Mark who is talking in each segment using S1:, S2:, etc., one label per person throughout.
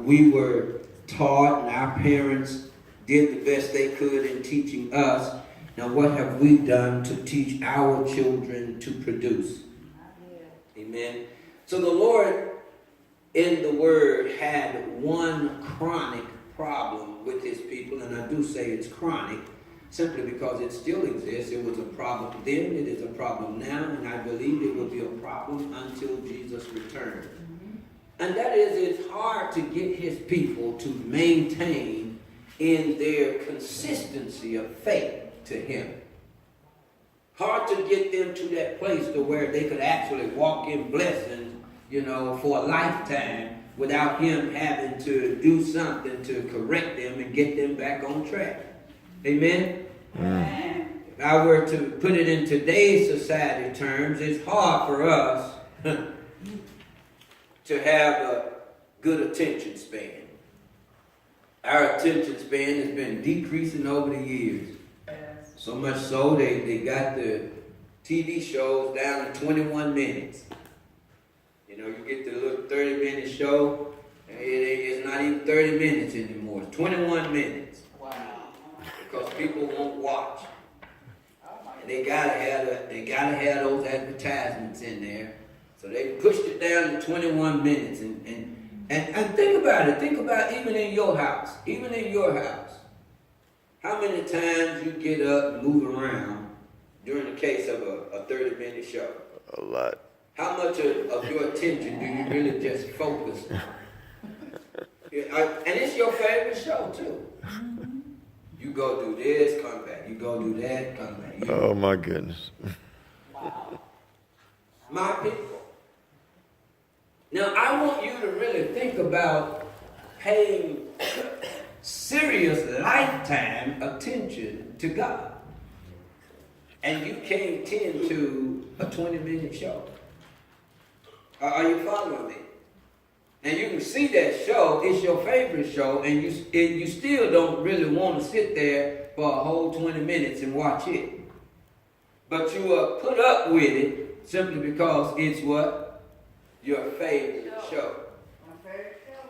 S1: we were taught and our parents did the best they could in teaching us. Now, what have we done to teach our children to produce? Amen. So the Lord in the Word had one chronic problem with his people, and I do say it's chronic simply because it still exists. It was a problem then, it is a problem now, and I believe it will be a problem until Jesus returns. And that is, it's hard to get his people to maintain in their consistency of faith to him. Hard to get them to that place to where they could actually walk in blessings, for a lifetime without him having to do something to correct them and get them back on track. Amen? If I were to put it in today's society terms, it's hard for us to have a good attention span. Our attention span has been decreasing over the years. So much so they got the TV shows down to 21 minutes. You get the little 30-minute show, it's not even 30 minutes anymore. It's 21 minutes. Wow. Because people won't watch. And they gotta have those advertisements in there. So they pushed it down to 21 minutes. And think about it. Think about even in your house. Even in your house. How many times you get up and move around during the case of a 30-minute show?
S2: A lot.
S1: How much of your attention do you really just focus on? And it's your favorite show, too. You go do this, come back. You go do that, come back.
S2: Oh, my goodness.
S1: Wow. My people. Now, I want you to really think about paying serious lifetime attention to God. And you can't tend to a 20-minute show. Are you following me? And you can see that show, it's your favorite show, and you still don't really want to sit there for a whole 20 minutes and watch it. But you put up with it simply because it's what? Your favorite show. My favorite show.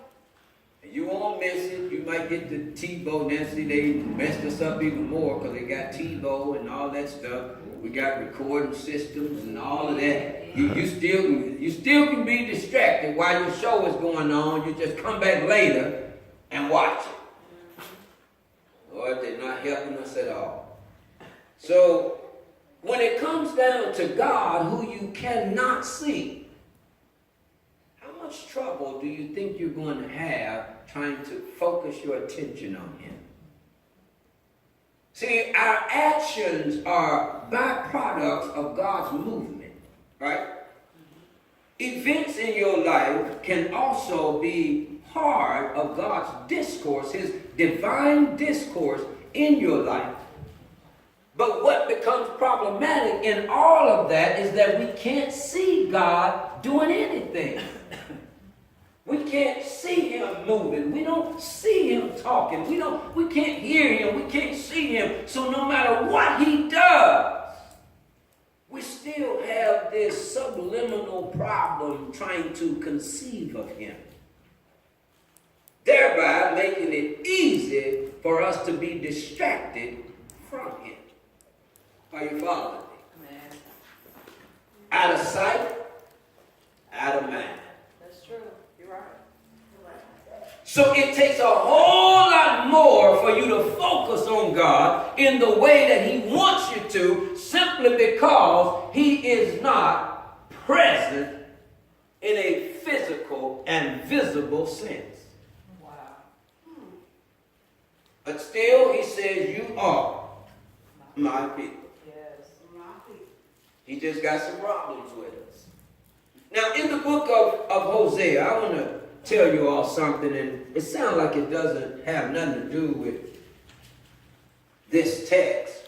S1: And you won't miss it. You might get the TiVo. Now see, they messed us up even more because they got TiVo and all that stuff. We got recording systems and all of that. You still can be distracted while your show is going on. You just come back later and watch it. Lord, they're not helping us at all. So when it comes down to God, who you cannot see, how much trouble do you think you're going to have trying to focus your attention on him? See, our actions are byproducts of God's movement, right? Events in your life can also be part of God's discourse, his divine discourse in your life. But what becomes problematic in all of that is that we can't see God doing anything. We can't see him moving. We don't see him talking. We can't hear him. We can't see him. So no matter what he does, we still have this subliminal problem trying to conceive of him, thereby making it easy for us to be distracted from him. Are you following me? Out of sight, out of mind.
S3: That's true. You're right.
S1: So it takes a whole lot more for you to focus on God in the way that he wants you to, simply because he is not present in a physical and visible sense.
S3: Wow.
S1: But still, he says, you are my people.
S3: Yes, my people.
S1: He just got some problems with us. Now, in the book of Hosea, I want to tell you all something, and it sounds like it doesn't have nothing to do with this text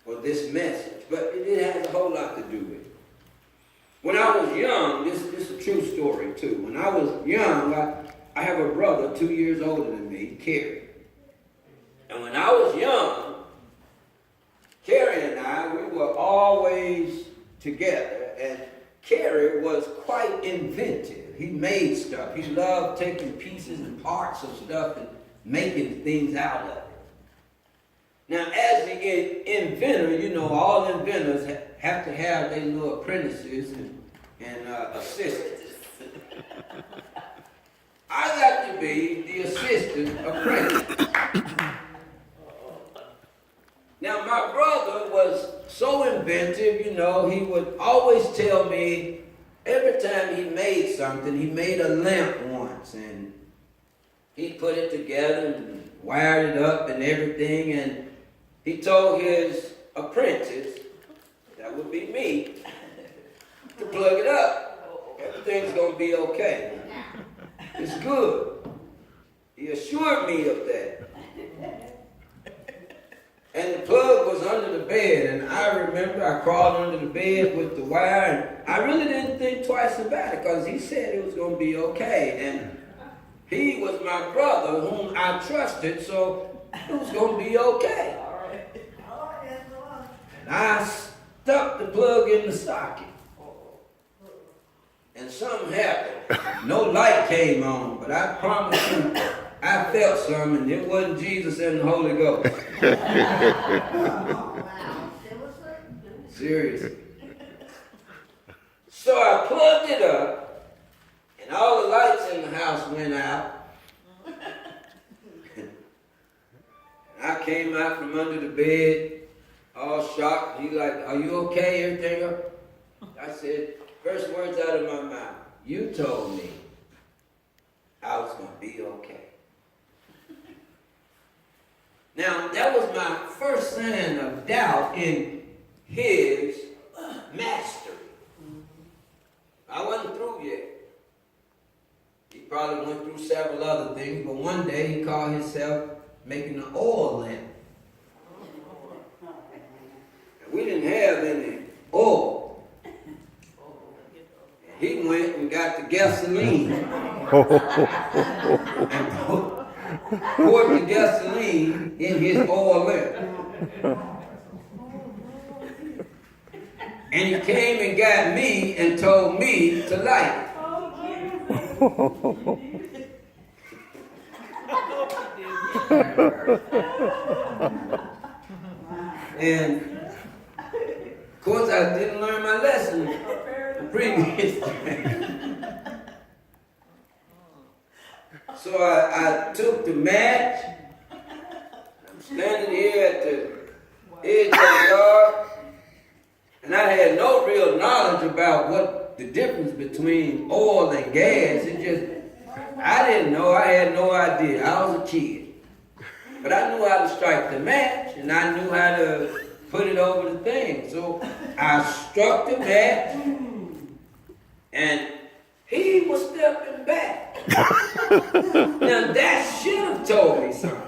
S1: or this message, but it has a whole lot to do with it. When I was young, this is a true story too. When I was young, I have a brother 2 years older than me, Kerry. And when I was young, Kerry and I, we were always together, and Kerry was quite inventive. He made stuff. He loved taking pieces and parts of stuff and making things out of it. Now, as the inventor, you know, all inventors have to have their little apprentices and assistants. I got to be the assistant apprentice. Now, my brother was so inventive, you know, he would always tell me, every time he made something, he made a lamp once, and he put it together and wired it up and everything, and he told his apprentice, that would be me, to plug it up. Everything's going to be okay. It's good. He assured me of that. And the plug was under the bed, and I remember I crawled under the bed with the wire, and I really didn't think twice about it because he said it was going to be okay. And he was my brother whom I trusted, so it was going to be okay. And I stuck the plug in the socket. And something happened. No light came on, but I promise you, I felt something, and it wasn't Jesus and the Holy Ghost. Seriously. So I plugged it up, and all the lights in the house went out. And I came out from under the bed, all shocked. He like, "Are you okay? Everything up?" I said, first words out of my mouth, "You told me I was going to be okay." Now, that was my first sign of doubt in his mastery. I wasn't through yet. He probably went through several other things, but one day he caught himself making an oil lamp. And we didn't have any oil. He went and got the gasoline and poured the gasoline in his oil lamp. And he came and got me and told me to light it. And of course I didn't learn my lesson the previous time. So I took the match. I'm standing here at the edge of the yard, and I had no real knowledge about what the difference between oil and gas. I didn't know. I had no idea. I was a kid. But I knew how to strike the match, and I knew how to put it over the thing. So I struck the match, and he was stepping back. Now that should have told me something.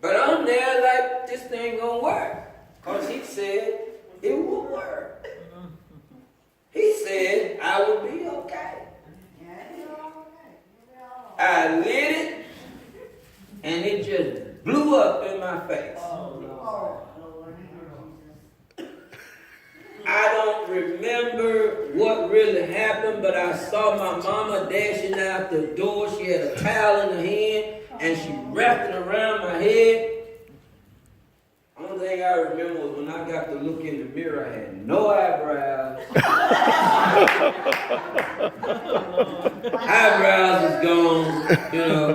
S1: But I'm there like, this thing gonna work. Because he said it would work. He said I would be okay. I lit it, and it just blew up in my face. I don't remember what really happened, but I saw my mama dashing out the door. She had a towel in her hand, and she wrapped it around my head. Only thing I remember was when I got to look in the mirror, I had no eyebrows. Eyebrows was gone, you know.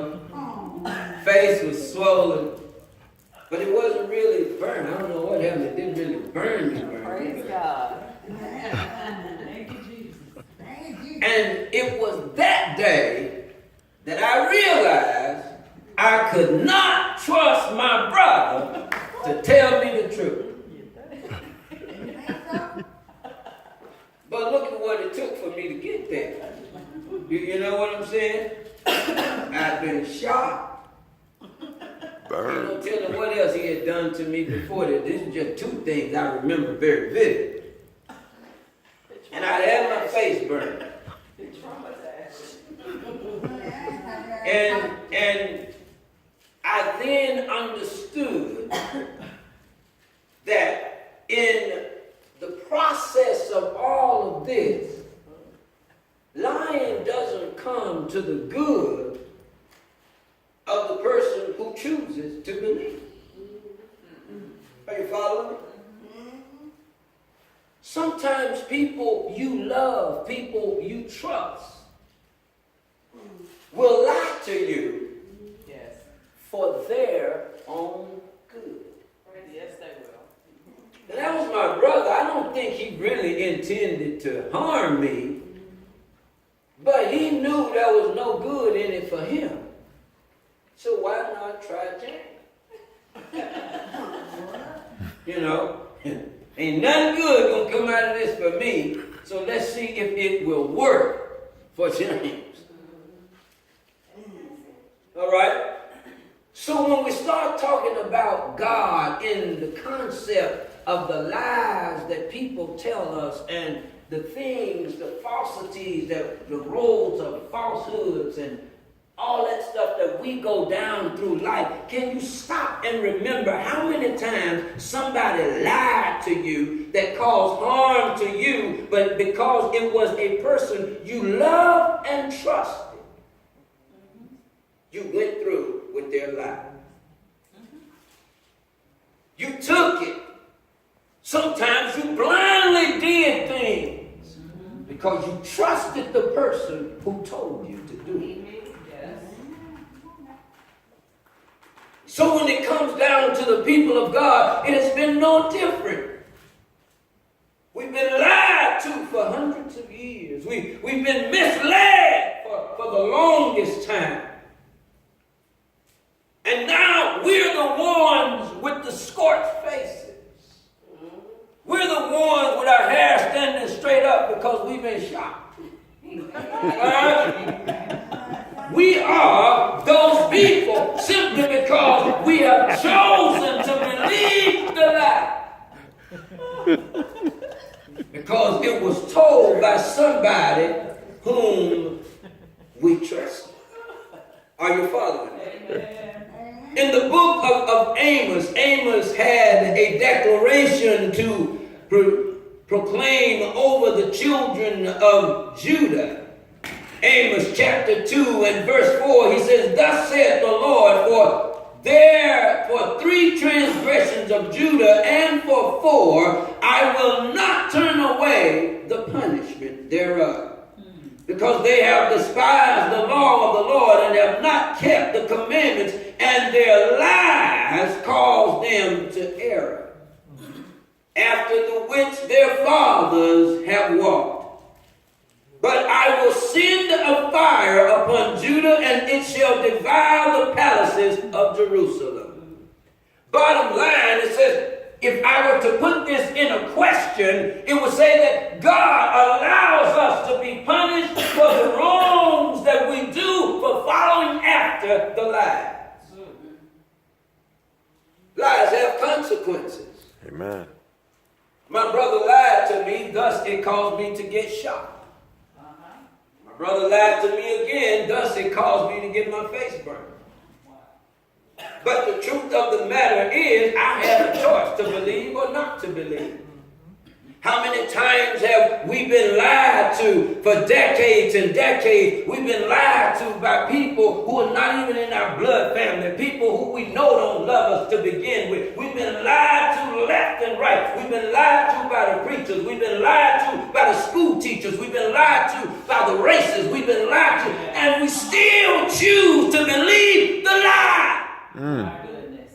S1: Face was swollen. But it wasn't really burned. I don't know what happened. It didn't really burn me.
S3: Praise God.
S1: And it was that day that I realized I could not trust my brother to tell me the truth. But look at what it took for me to get there. You know what I'm saying? I've been shot. Don't tell them what else he had done to me before that. This is just two things I remember very vividly. And I had my face burned. And I then understood that in the process come to the good of the person who chooses to believe. Are you following me? Sometimes people you love, people you trust, will lie to you
S3: Yes.
S1: for their own good.
S3: Yes, they will.
S1: And that was my brother. I don't think he really intended to harm me, but he knew there was no good in it for him. So why not try James? You know, ain't nothing good gonna come out of this for me. So let's see if it will work for James. All right? So when we start talking about God in the concept of the lies that people tell us and the things, the falsities, the roads of falsehoods and all that stuff that we go down through life, can you stop and remember how many times somebody lied to you that caused harm to you, but because it was a person you loved and trusted, you went through with their lie. You took it. Sometimes you blindly did things because you trusted the person who told you to do it.
S3: Yes.
S1: So when it comes down to the people of God, it has been no different. We've been lied to for hundreds of years. We've been misled for the longest time. And now we're the ones with the scorched faces. We're the ones with our hair standing straight up because we've been shot. We are those people simply because we have chosen to believe the lie. Because it was told by somebody whom we trust. Are you following me? In the book of Amos, Amos had a declaration to proclaim over the children of Judah. Amos chapter 2 and verse 4, he says, "Thus saith the Lord, for 3 transgressions of Judah and for 4, I will not turn away the punishment thereof. Because they have despised the law of the Lord and have not kept the commandments, and their lies caused them to err, after the which their fathers have walked. But I will send a fire upon Judah, and it shall devour the palaces of Jerusalem." Bottom line, it says, if I were to put this in a question, it would say that God allows us to be punished for the wrongs that we do for following after the lies. Lies have consequences.
S2: Amen.
S1: My brother lied to me, thus it caused me to get shot. My brother lied to me again, thus it caused me to get my face burned. But the truth of the matter is, I have a choice to believe or not to believe. How many times have we been lied to for decades and decades? We've been lied to by people who are not even in our blood family, people who we know don't love us to begin with. We've been lied to left and right. We've been lied to by the preachers. We've been lied to by the school teachers. We've been lied to by the racists. We've been lied to, and we still choose to believe the lie.
S3: My goodness.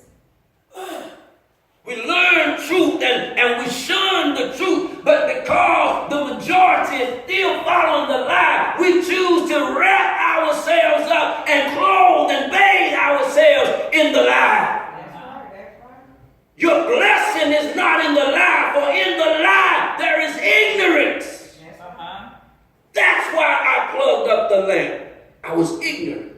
S1: We learn truth and we shun the truth, but because the majority is still following the lie, we choose to wrap ourselves up and clothe and bathe ourselves in the lie.
S3: That's right.
S1: Your blessing is not in the lie, for in the lie there is ignorance.
S3: Yes,
S1: That's why I plugged up the lamp. I was ignorant.